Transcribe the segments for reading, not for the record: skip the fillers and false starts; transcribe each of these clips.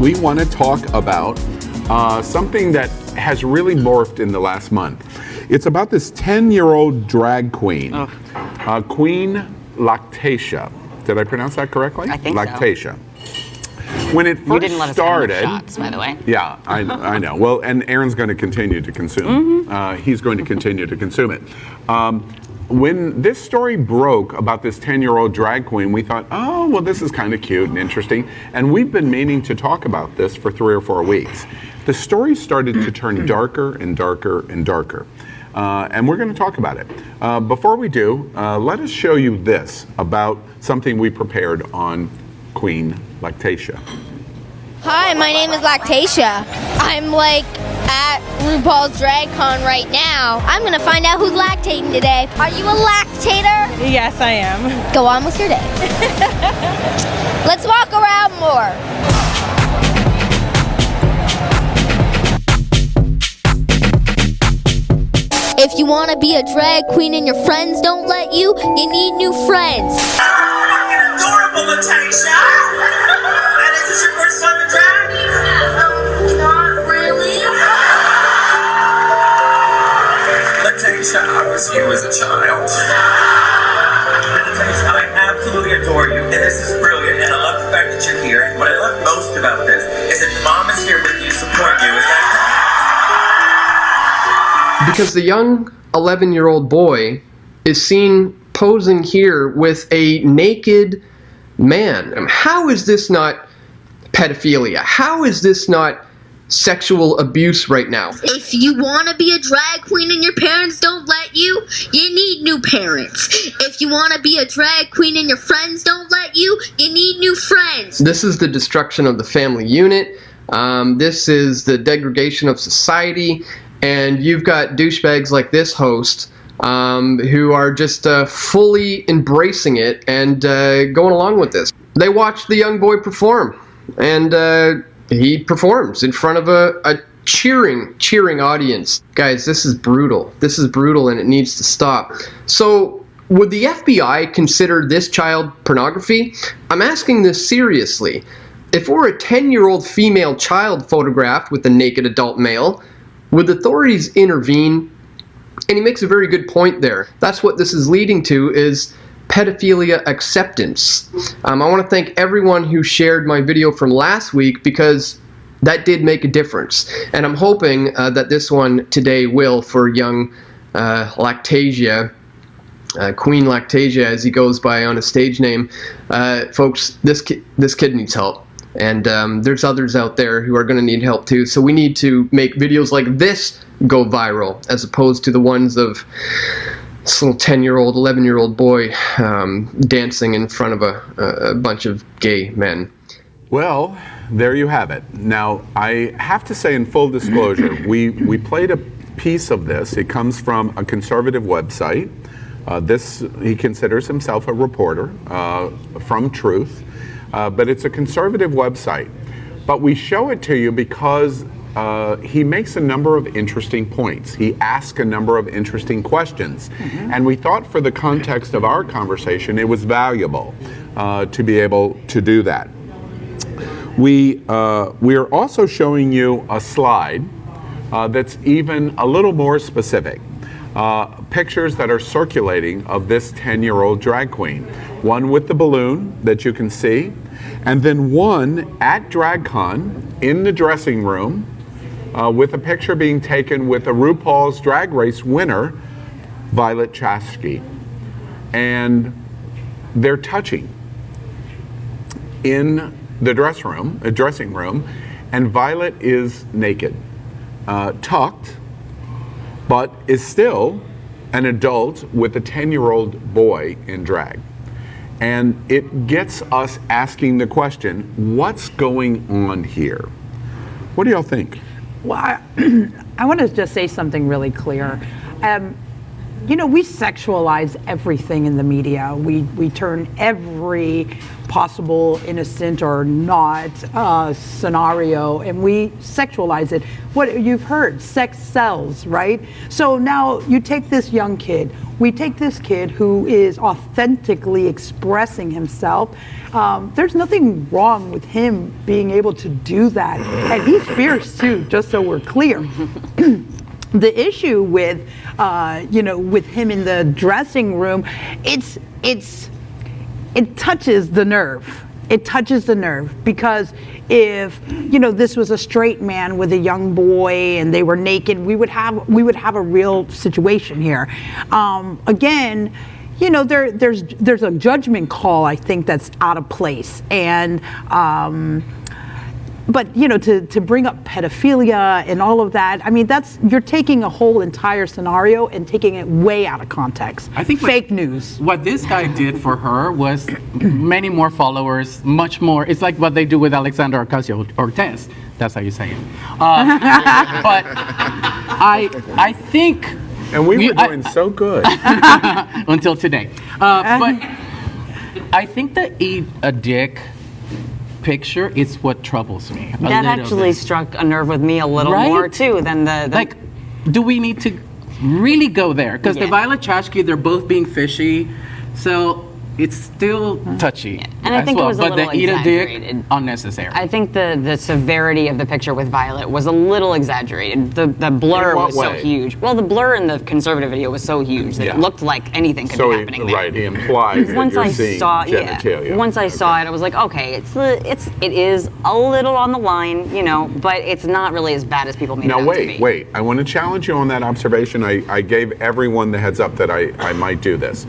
we want to talk about something that has really morphed in the last month. It's about this 10-year-old drag queen, Queen Lactatia. Did I pronounce that correctly? I think Lactatia. When it first started, shots, by the way. Yeah, I know. Well, and Aaron's going to continue to consume. He's going to continue to consume it. When this story broke about this 10-year-old drag queen, we thought, oh, well, this is kind of cute and interesting. And we've been meaning to talk about this for 3 or 4 weeks. The story started to turn darker and darker and darker. And we're going to talk about it. Before we do, let us show you this about something we prepared on Queen Lactatia. Hi, my name is Lactatia. I'm like at RuPaul's DragCon right now. I'm gonna find out who's lactating today. Are you a lactator? Yes, I am. Go on with your day. Let's walk around more. If you wanna be a drag queen and your friends don't let you, you need new friends. Adorable, Lactatia! And is this your first time in drag? Not really. Lactatia, I was you as a child. Lactatia, I absolutely adore you, and this is brilliant, and I love the fact that you're here. And what I love most about this is that Mom is here with you, support you. Is that correct? Because the young 11-year-old boy is seen posing here with a naked man. How is this not pedophilia? How is this not sexual abuse right now? If you want to be a drag queen and your parents don't let you, you need new parents. If you want to be a drag queen and your friends don't let you, you need new friends. This is the destruction of the family unit. This is the degradation of society. And you've got douchebags like this host who are just fully embracing it and going along with this. They watch the young boy perform, and he performs in front of a cheering audience. Guys, this is brutal. This is brutal, and it needs to stop. So, would the FBI consider this child pornography? I'm asking this seriously. If we're a 10-year-old female child photographed with a naked adult male, would authorities intervene? And he makes a very good point there. That's what this is leading to, is pedophilia acceptance. I want to thank everyone who shared my video from last week, because that did make a difference. And I'm hoping that this one today will for young Lactatia, Queen Lactatia as he goes by on his stage name. Folks, this kid needs help. And there's others out there who are going to need help too. So we need to make videos like this go viral, as opposed to the ones of this little 10-year-old, 11-year-old boy dancing in front of a bunch of gay men. Well, there you have it. Now, I have to say, in full disclosure, we played a piece of this. It comes from a conservative website. He considers himself a reporter from Truth. But it's a conservative website. But we show it to you because he makes a number of interesting points. He asks a number of interesting questions. And we thought, for the context of our conversation, it was valuable to be able to do that. We are also showing you a slide that's even a little more specific. Pictures that are circulating of this 10-year-old drag queen. One with the balloon that you can see, and then one at DragCon in the dressing room with a picture being taken with a RuPaul's Drag Race winner, Violet Chachki. And they're touching in the dressing room, and Violet is naked, tucked, but is still an adult with a 10-year-old boy in drag. And it gets us asking the question, what's going on here? What do y'all think? Well, I want to just say something really clear. we sexualize everything in the media. We turn every possible innocent or not scenario, and we sexualize it. What you've heard, sex sells, right? So now you take this young kid. We take this kid who is authentically expressing himself. There's nothing wrong with him being able to do that, and he's fierce too. Just so we're clear. The issue with, with him in the dressing room, it touches the nerve. It touches the nerve because if this was a straight man with a young boy and they were naked, we would have a real situation here. Again, there's a judgment call, I think, that's out of place, and. But to bring up pedophilia and all of that, I mean, you're taking a whole entire scenario and taking it way out of context. I think fake news. What this guy did for her was many more followers, much more. It's like what they do with Alexander Ocasio-Cortez. That's how you say it. But I think. And we were doing so good until today. But I think that eat a dick picture is what troubles me. That actually struck a nerve with me a little more too than the like. Do we need to really go there? Because the Violet Chachki, they're both being fishy, so it's still touchy. Yeah. And I think it was a little exaggerated. Dick, unnecessary. I think the severity of the picture with Violet was a little exaggerated. The blur was so huge. Well, the blur in the conservative video was so huge that it looked like anything could be happening there. Right, he implies that once you're I seeing saw, genitalia. Once I saw it, I was like, okay, it is a little on the line, but it's not really as bad as people made it out to be. Now wait. I want to challenge you on that observation. I gave everyone the heads up that I might do this.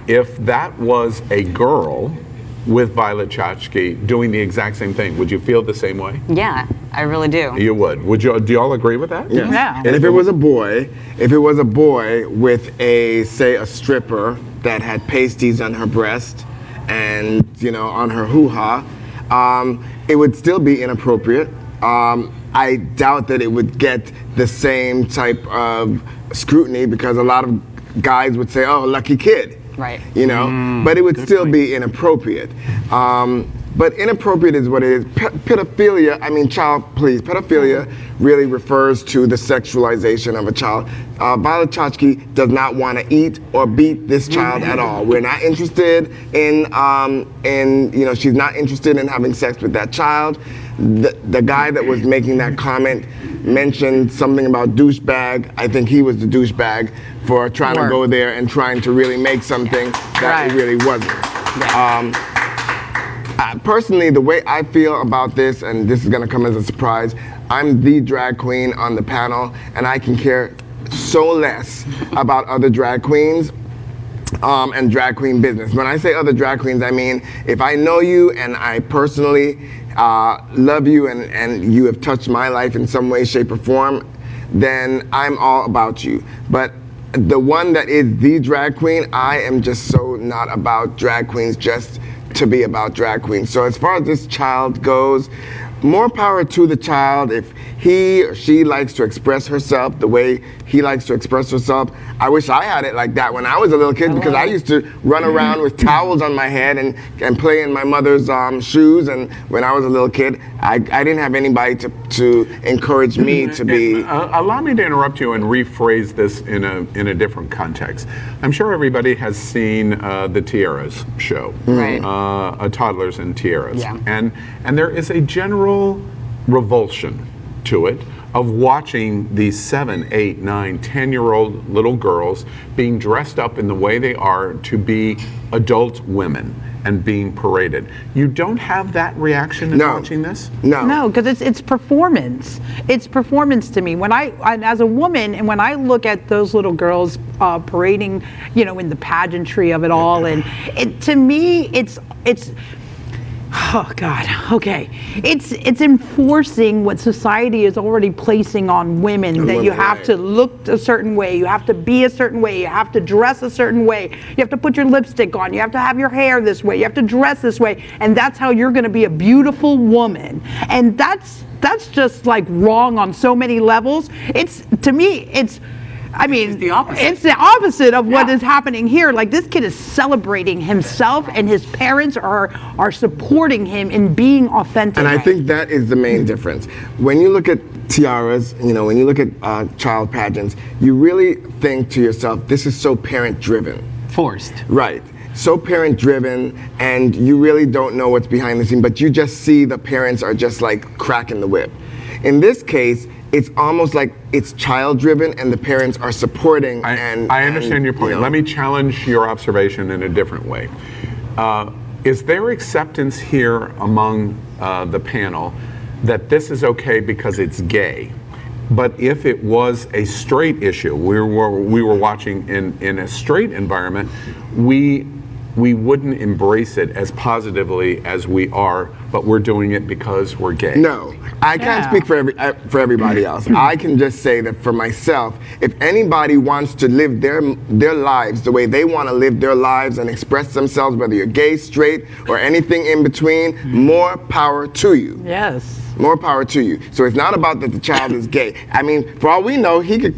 If that was a girl with Violet Chachki doing the exact same thing, would you feel the same way? Yeah, I really do. You would. Do you all agree with that? Yes. Yeah. And if it was a boy with a stripper that had pasties on her breast and, on her hoo-ha, it would still be inappropriate. I doubt that it would get the same type of scrutiny because a lot of guys would say, "Oh, lucky kid," right? But it would still be inappropriate. But inappropriate is what it is. Pedophilia, pedophilia really refers to the sexualization of a child. Violet Chachki does not want to eat or beat this child at all. We're not interested in she's not interested in having sex with that child. The guy that was making that comment mentioned something about douchebag. I think he was the douchebag for trying to go there and trying to really make something that it really wasn't. Personally, the way I feel about this, and this is going to come as a surprise, I'm the drag queen on the panel, and I can care so less about other drag queens and drag queen business. When I say other drag queens, I mean if I know you and I personally love you and you have touched my life in some way, shape, or form, then I'm all about you. But the one that is the drag queen, I am just so not about drag queens just to be about drag queens. So as far as this child goes, more power to the child. If he or she likes to express herself the way he likes to express herself. I wish I had it like that when I was a little kid, because I used to run around with towels on my head and play in my mother's shoes. And when I was a little kid, I didn't have anybody to encourage me to be. Allow me to interrupt you and rephrase this in a different context. I'm sure everybody has seen the Tiaras show, right? Toddlers and Tiaras, yeah. And there is a general revulsion to it of watching these 7, 8, 9, 10-year-old little girls being dressed up in the way they are to be adult women and being paraded. You don't have that reaction in watching this? No, because it's performance. It's performance to me. As a woman, and when I look at those little girls parading, in the pageantry of it all, and to me, it's. Oh God, okay. It's enforcing what society is already placing on women, that you have to look a certain way, you have to be a certain way, you have to dress a certain way, you have to put your lipstick on, you have to have your hair this way, you have to dress this way, and that's how you're gonna be a beautiful woman. And that's just like wrong on so many levels. To me, I mean, It's the opposite. It's the opposite of what is happening here. Like, this kid is celebrating himself, and his parents are supporting him in being authentic. And I think that is the main difference. When you look at tiaras, when you look at child pageants, you really think to yourself, this is so parent-driven. Forced. Right. So parent-driven, and you really don't know what's behind the scene, but you just see the parents are just like cracking the whip. In this case, it's almost like it's child-driven, and the parents are supporting. I understand your point. Let me challenge your observation in a different way. Is there acceptance here among the panel that this is okay because it's gay? But if it was a straight issue, we were watching in a straight environment, we wouldn't embrace it as positively as we are, but we're doing it because we're gay. No, I can't speak for everybody else. I can just say that for myself, if anybody wants to live their lives the way they want to live their lives and express themselves, whether you're gay, straight, or anything in between, more power to you. Yes. More power to you. So it's not about that the child is gay. I mean, for all we know, he could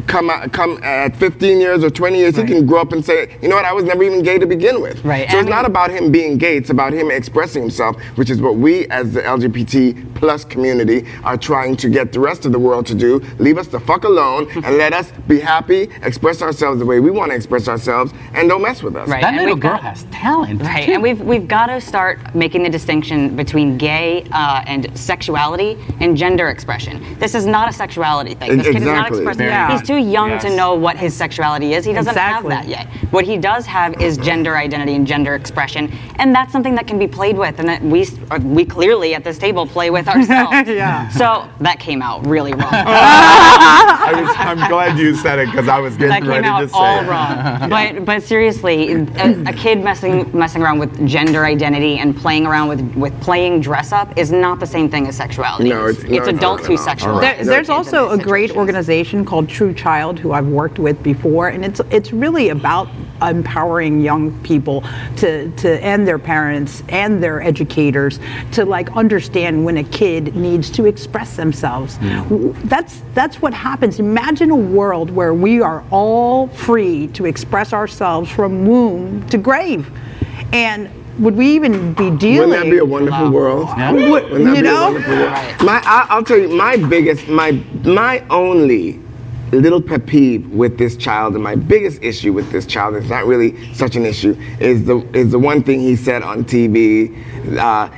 come at 15 years or 20 years, he can grow up and say, you know what, I was never even gay to begin with. Right. So it's not about him being gay, it's about him expressing himself, which is what we as the LGBT plus community are trying to get the rest of the world to do. Leave us the fuck alone and let us be happy, express ourselves the way we want to express ourselves, and don't mess with us. Right. That And little we've girl got- has talent. Right, too. and we've got to start making the distinction between gay and sexuality and gender expression. This is not a sexuality thing. This kid is not Exactly. expressing. Yeah. He's too young Yes. to know what his sexuality is. He doesn't Exactly. have that yet. What he does have is gender identity and gender expression, and that's something that can be played with, and that we clearly at this table play with ourselves. Yeah. So that came out really wrong. I'm glad you said it because I was That getting came ready to out say all it. wrong. But seriously, a kid messing around with gender identity and playing around with playing dress up is not the same thing as sexuality. No, it's not adults who at all. sexualize. There's kids in also a this great situation. organization called True Child who I've worked with before, and it's really about empowering young people to and their parents and their educators to like understand when a kid needs to express themselves. That's what happens. Imagine a world where we are all free to express ourselves from womb to grave, and would we even be dealing? Wouldn't that be a wonderful world? Yeah. Wouldn't that You be a know? wonderful world? I'll tell you, my only little pet peeve with this child, and my biggest issue with this child, it's not really such an issue, is the one thing he said on TV.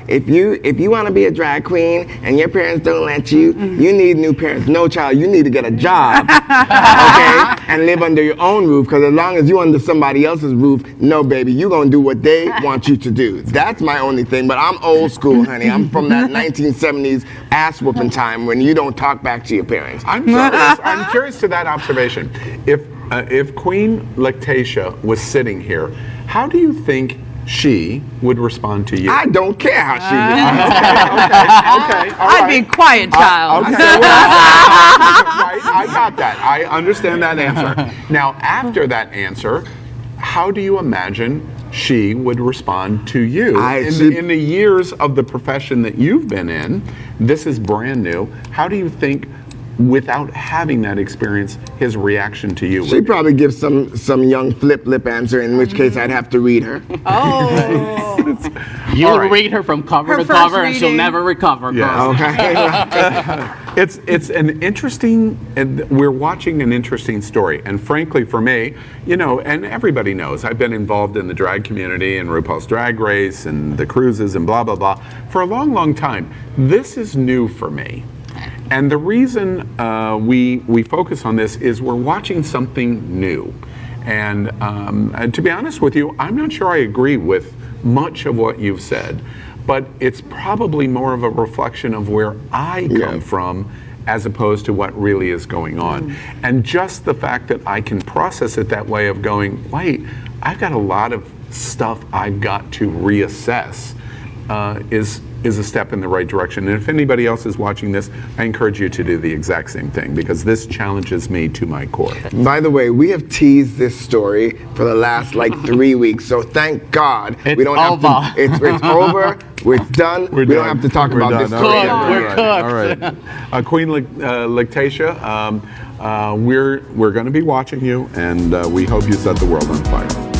If you want to be a drag queen and your parents don't let you, you need new parents. No, child, you need to get a job, okay, and live under your own roof. Because as long as you under somebody else's roof, no, baby, you gonna do what they want you to do. That's my only thing. But I'm old school, honey. I'm from that 1970s ass whooping time when you don't talk back to your parents. I'm curious to that observation. If Queen Lactatia was sitting here, how do you think she would respond to you? I don't care how she Okay, all I'd right. be quiet, child. Okay, right, I got that. I understand that answer. Now, after that answer, how do you imagine she would respond to you? In the years of the profession that you've been in, this is brand new. How do you think, without having that experience, his reaction to you? She'd probably give some young flip lip answer, in which case I'd have to read her. Oh. You'll All right. read her from cover Her to first cover, and she'll reading. never recover. Yes. girl. Okay. It's an interesting, and we're watching an interesting story. And frankly, for me, and everybody knows, I've been involved in the drag community and RuPaul's Drag Race and the cruises and blah, blah, blah for a long, long time. This is new for me. And the reason we focus on this is we're watching something new. And to be honest with you, I'm not sure I agree with much of what you've said, but it's probably more of a reflection of where I come from as opposed to what really is going on. And just the fact that I can process it that way of going, wait, I've got a lot of stuff I've got to reassess is a step in the right direction. And if anybody else is watching this, I encourage you to do the exact same thing, because this challenges me to my core. By the way, we have teased this story for the last like 3 weeks, so thank God we don't have to. It's over. It's done. We don't have to talk about this story. We're cooked. All right. Queen Lactatia, we're going to be watching you, and we hope you set the world on fire.